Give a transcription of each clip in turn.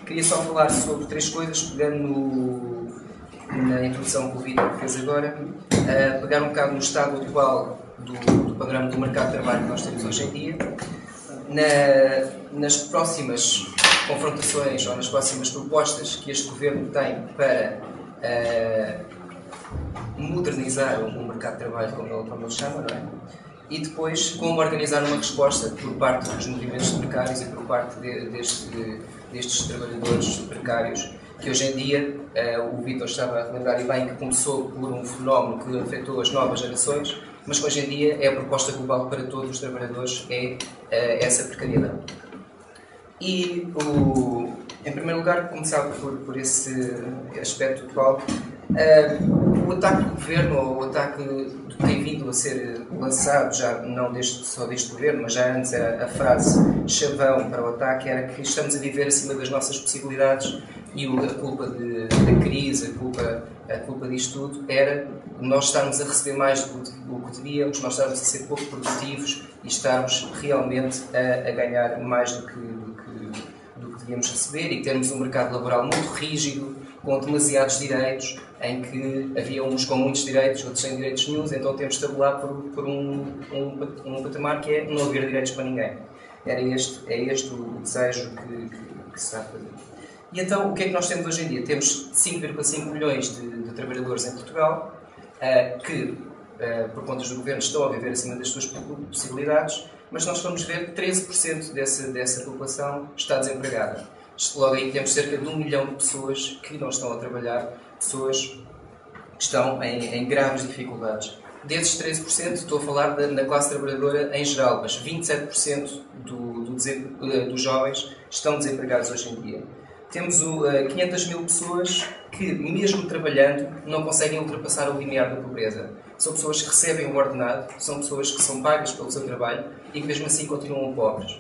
Queria só falar sobre 3 coisas, pegando na introdução que o Vítor fez agora, pegar um bocado no estado atual do panorama do mercado de trabalho que nós temos hoje em dia, nas próximas confrontações ou nas próximas propostas que este Governo tem para modernizar o mercado de trabalho, como ele chama, não é? E depois como organizar uma resposta por parte dos movimentos precários e por parte destes trabalhadores precários, que hoje em dia, o Vítor estava a relembrar e bem que começou por um fenómeno que afetou as novas gerações, mas que hoje em dia é a proposta global para todos os trabalhadores, essa precariedade. E, em primeiro lugar, começar por esse aspecto atual. O ataque do Governo, ou o ataque do que tem vindo a ser lançado, já não só deste Governo, mas já antes, a frase chavão para o ataque era que estamos a viver acima das nossas possibilidades e a culpa da crise, a culpa disto tudo era nós estarmos a receber mais do que devíamos, nós estarmos a ser pouco produtivos e estarmos realmente a ganhar mais do que devíamos receber e termos um mercado laboral muito rígido, com demasiados direitos, em que havia uns com muitos direitos, outros sem direitos nenhuns, então temos de tabular por um patamar que é não haver direitos para ninguém. É este o desejo que se está a fazer. E então, o que é que nós temos hoje em dia? Temos 5,5 milhões de trabalhadores em Portugal que, por contas do Governo, estão a viver acima das suas possibilidades, mas nós vamos ver que 13% dessa população está desempregada. Logo aí temos cerca de 1 milhão de pessoas que não estão a trabalhar, pessoas que estão em graves dificuldades. Desses 13%, estou a falar na classe trabalhadora em geral, mas 27% dos jovens estão desempregados hoje em dia. Temos 500 mil pessoas que, mesmo trabalhando, não conseguem ultrapassar o limiar da pobreza. São pessoas que recebem um ordenado, são pessoas que são pagas pelo seu trabalho e que, mesmo assim, continuam pobres.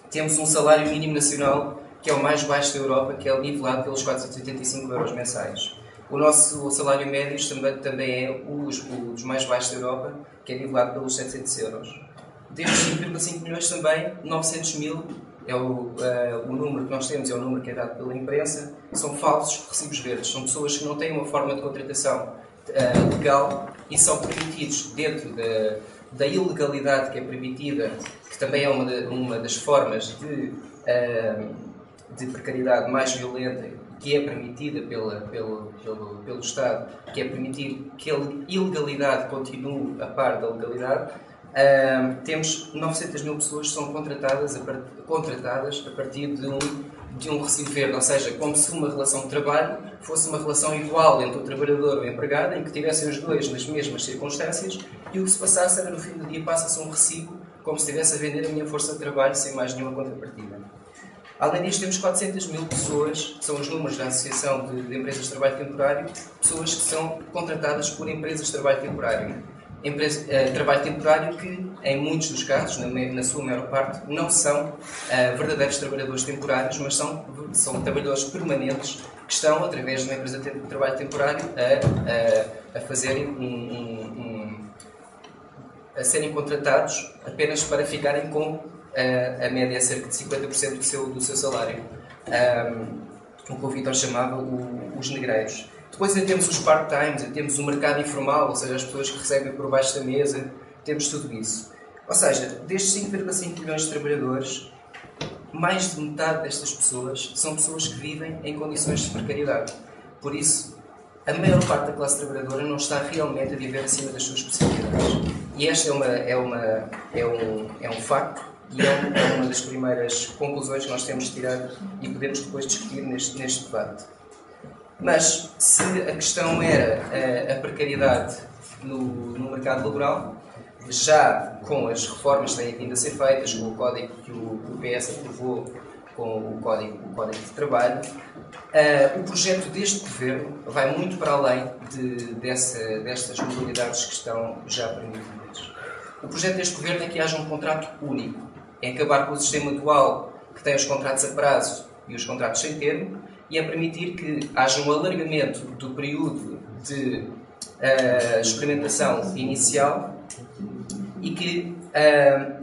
Temos um salário mínimo nacional que é o mais baixo da Europa, que é nivelado pelos 485 euros mensais. O nosso salário médio também é um dos mais baixos da Europa, que é nivelado pelos 700 euros. Destes 5,5 milhões também, 900 mil é o número que nós temos, é o número que é dado pela imprensa, são falsos recibos verdes. São pessoas que não têm uma forma de contratação legal e são permitidos dentro da ilegalidade que é permitida, que também é uma das formas de precariedade mais violenta que é permitida pelo Estado, que é permitir que a ilegalidade continue a par da legalidade. Temos 900 mil pessoas que são contratadas a partir de um recibo verde, ou seja, como se uma relação de trabalho fosse uma relação igual entre o trabalhador e o empregado, em que tivessem os dois nas mesmas circunstâncias, e o que se passasse era, no fim do dia, passa-se um recibo, como se estivesse a vender a minha força de trabalho sem mais nenhuma contrapartida. Além disto, temos 400 mil pessoas, que são os números da Associação de Empresas de Trabalho Temporário, pessoas que são contratadas por empresas de trabalho temporário. Trabalho temporário que, em muitos dos casos, na sua maior parte, não são verdadeiros trabalhadores temporários, mas são trabalhadores permanentes que estão, através de uma empresa de trabalho temporário, a fazerem a serem contratados apenas para ficarem com a média é cerca de 50% do seu salário. O que o Vítor chamava os negreiros. Depois ainda temos os part-times, ainda temos o mercado informal, ou seja, as pessoas que recebem por baixo da mesa, temos tudo isso. Ou seja, destes 5,5 milhões de trabalhadores, mais de metade destas pessoas são pessoas que vivem em condições de precariedade. Por isso, a maior parte da classe trabalhadora não está realmente a viver acima das suas possibilidades. E esta é um facto. E é uma das primeiras conclusões que nós temos de tirar e podemos depois discutir neste debate. Mas, se a questão era a precariedade no mercado laboral, já com as reformas que têm vindo a ser feitas, com o código que o PS aprovou, com o código de trabalho, o projeto deste Governo vai muito para além destas modalidades que estão já permitidas. O projeto deste Governo é que haja um contrato único, é acabar com o sistema dual que tem os contratos a prazo e os contratos sem termo e é permitir que haja um alargamento do período de experimentação inicial e que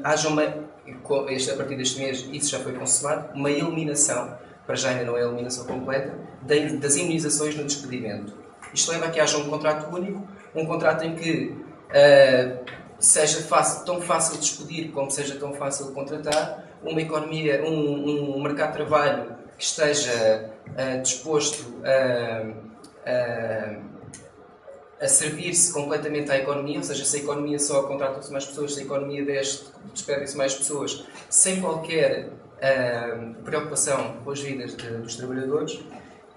haja a partir deste mês, isso já foi consumado, uma eliminação para já ainda não é a eliminação completa, das imunizações no despedimento. Isto leva a que haja um contrato único, um contrato em que seja tão fácil de despedir como seja tão fácil de contratar, uma economia, um mercado de trabalho que esteja disposto a servir-se completamente à economia, ou seja, se a economia só contrata-se mais pessoas, se a economia despedem-se mais pessoas, sem qualquer preocupação com as vidas dos trabalhadores,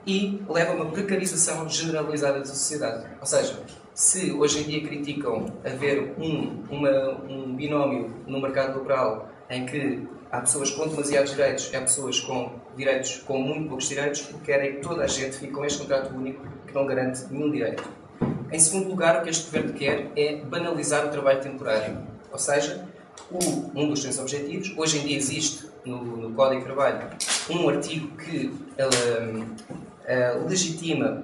e leva a uma precarização generalizada da sociedade. Ou seja, se hoje em dia criticam haver um binómio no mercado laboral em que há pessoas com demasiados direitos e há pessoas com direitos com muito poucos direitos, o que querem é que toda a gente fique com este contrato único que não garante nenhum direito. Em segundo lugar, o que este governo quer é banalizar o trabalho temporário. Ou seja, um dos seus objetivos, hoje em dia existe no Código de Trabalho um artigo que legitima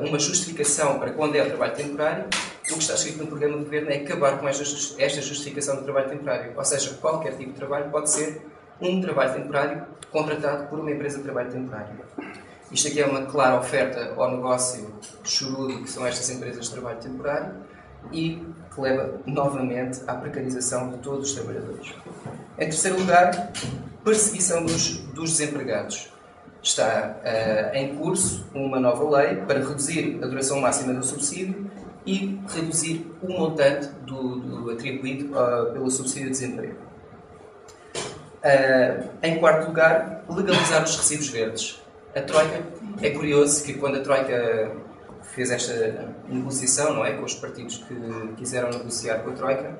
uma justificação para quando é o trabalho temporário. O que está escrito no programa do governo é acabar com esta justificação do trabalho temporário. Ou seja, qualquer tipo de trabalho pode ser um trabalho temporário contratado por uma empresa de trabalho temporário. Isto aqui é uma clara oferta ao negócio chorudo que são estas empresas de trabalho temporário e que leva novamente à precarização de todos os trabalhadores. Em terceiro lugar, perseguição dos desempregados. Está em curso uma nova lei para reduzir a duração máxima do subsídio e reduzir o montante do atribuído pelo subsídio de desemprego. Em quarto lugar, legalizar os recibos verdes. A Troika, é curioso que quando a Troika fez esta negociação, não é, com os partidos que quiseram negociar com a Troika,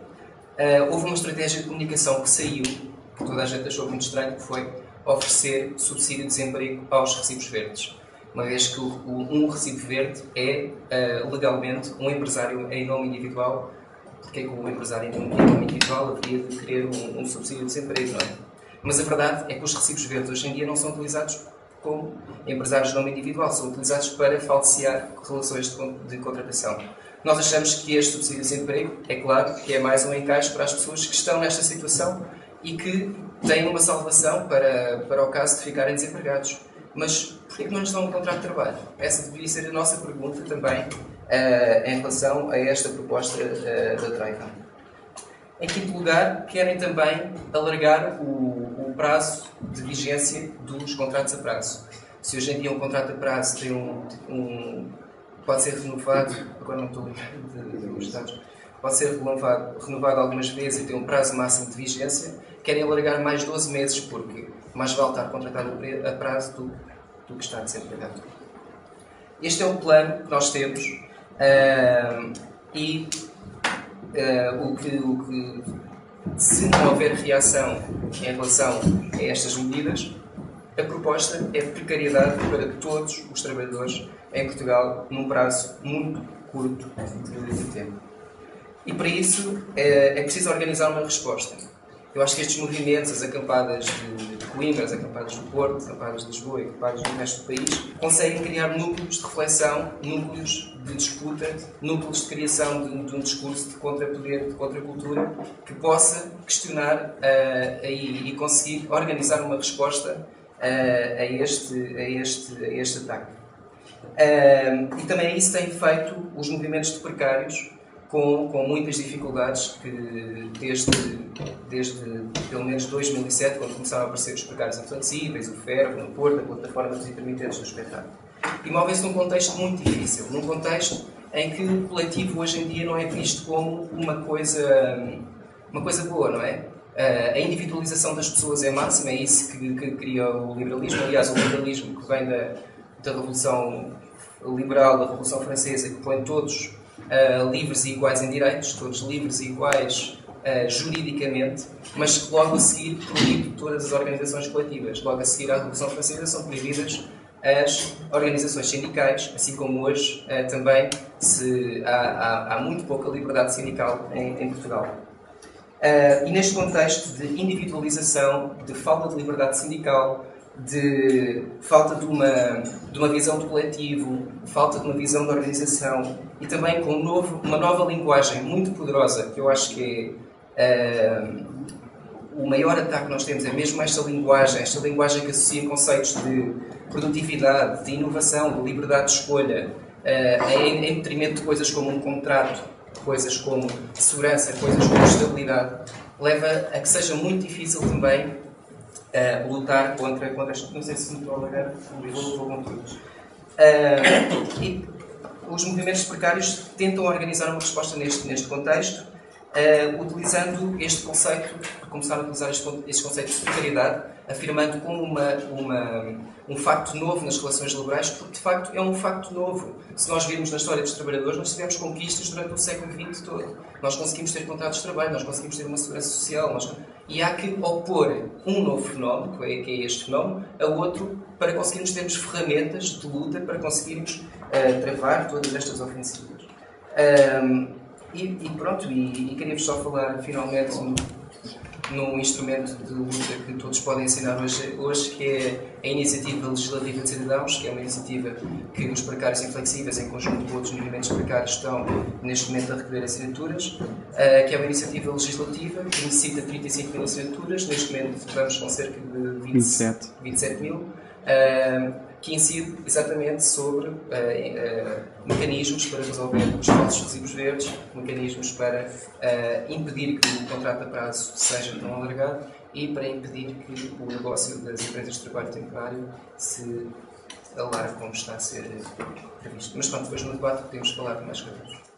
houve uma estratégia de comunicação que saiu, que toda a gente achou muito estranho, que foi oferecer subsídio de desemprego aos recibos verdes. Uma vez que um recibo verde é legalmente um empresário em nome individual, porque é que o empresário em nome individual haveria de querer um subsídio de desemprego, não é? Mas a verdade é que os recibos verdes hoje em dia não são utilizados como empresários de nome individual, são utilizados para falsear relações de contratação. Nós achamos que este subsídio de desemprego, é claro, que é mais um encaixe para as pessoas que estão nesta situação e que têm uma salvação para o caso de ficarem desempregados. Mas porquê que não lhes dão um contrato de trabalho? Essa deveria ser a nossa pergunta também em relação a esta proposta da Troika. Em quinto lugar, querem também alargar o prazo de vigência dos contratos a prazo. Se hoje em dia um contrato a prazo tem pode ser renovado, agora não estou lembrando dos dados, pode ser renovado algumas vezes e tem um prazo máximo de vigência, querem alargar mais 12 meses, porque mais vale estar contratado a prazo do que estar desempregado. Este é o plano que nós temos se não houver reação em relação a estas medidas, a proposta é de precariedade para todos os trabalhadores em Portugal num prazo muito curto de tempo. E para isso é preciso organizar uma resposta. Eu acho que estes movimentos, as acampadas de Coimbra, as acampadas do Porto, as acampadas de Lisboa e acampadas do resto do país, conseguem criar núcleos de reflexão, núcleos de disputa, núcleos de criação de um discurso de contrapoder, de contracultura, que possa questionar e conseguir organizar uma resposta a este ataque. E também isso tem feito os movimentos de precários com muitas dificuldades que desde pelo menos 2007, quando começaram a aparecer os precários inflexíveis, o Ferro, no Porto, a plataforma dos intermitentes do espetáculo. E movem-se num contexto muito difícil, num contexto em que o coletivo hoje em dia não é visto como uma coisa boa, não é? A individualização das pessoas é máxima, é isso que cria o liberalismo. Aliás, o liberalismo que vem da Revolução Liberal, da Revolução Francesa, que põe todos livres e iguais em direitos, todos livres e iguais juridicamente, mas que logo a seguir proíbe todas as organizações coletivas. Logo a seguir à Revolução Francesa são proibidas as organizações sindicais, assim como hoje também há muito pouca liberdade sindical em Portugal. E neste contexto de individualização, de falta de liberdade sindical, de falta de uma visão do coletivo, falta de uma visão da organização e também com uma nova linguagem muito poderosa que eu acho que o maior ataque que nós temos é mesmo esta linguagem que associa conceitos de produtividade, de inovação, de liberdade de escolha, em detrimento de coisas como um contrato, coisas como segurança, coisas como estabilidade, leva a que seja muito difícil também lutar contra não sei se me estou a alargar, vou concluir. E os movimentos precários tentam organizar uma resposta neste contexto, utilizando este conceito, começaram a utilizar este conceito de precariedade, afirmando como um facto novo nas relações laborais, porque de facto é um facto novo. Se nós virmos na história dos trabalhadores, nós tivemos conquistas durante o século XX todo. Nós conseguimos ter contratos de trabalho, nós conseguimos ter uma segurança social, e há que opor um novo fenómeno, que é este fenómeno, a outro, para conseguirmos termos ferramentas de luta, para conseguirmos travar todas estas ofensivas. E pronto, queria-vos só falar finalmente num instrumento de luta que todos podem ensinar hoje, que é a Iniciativa Legislativa de Cidadãos, que é uma iniciativa que os precários inflexíveis, em conjunto com outros movimentos precários, estão neste momento a recolher assinaturas, que é uma iniciativa legislativa que necessita 35 mil assinaturas, neste momento estamos com cerca de 27 mil, que incide exatamente sobre mecanismos para resolver os falsos resíduos verdes, mecanismos para impedir que o contrato a prazo seja tão alargado e para impedir que o negócio das empresas de trabalho temporário se alargue como está a ser previsto. Mas pronto, depois no debate podemos falar de mais coisas.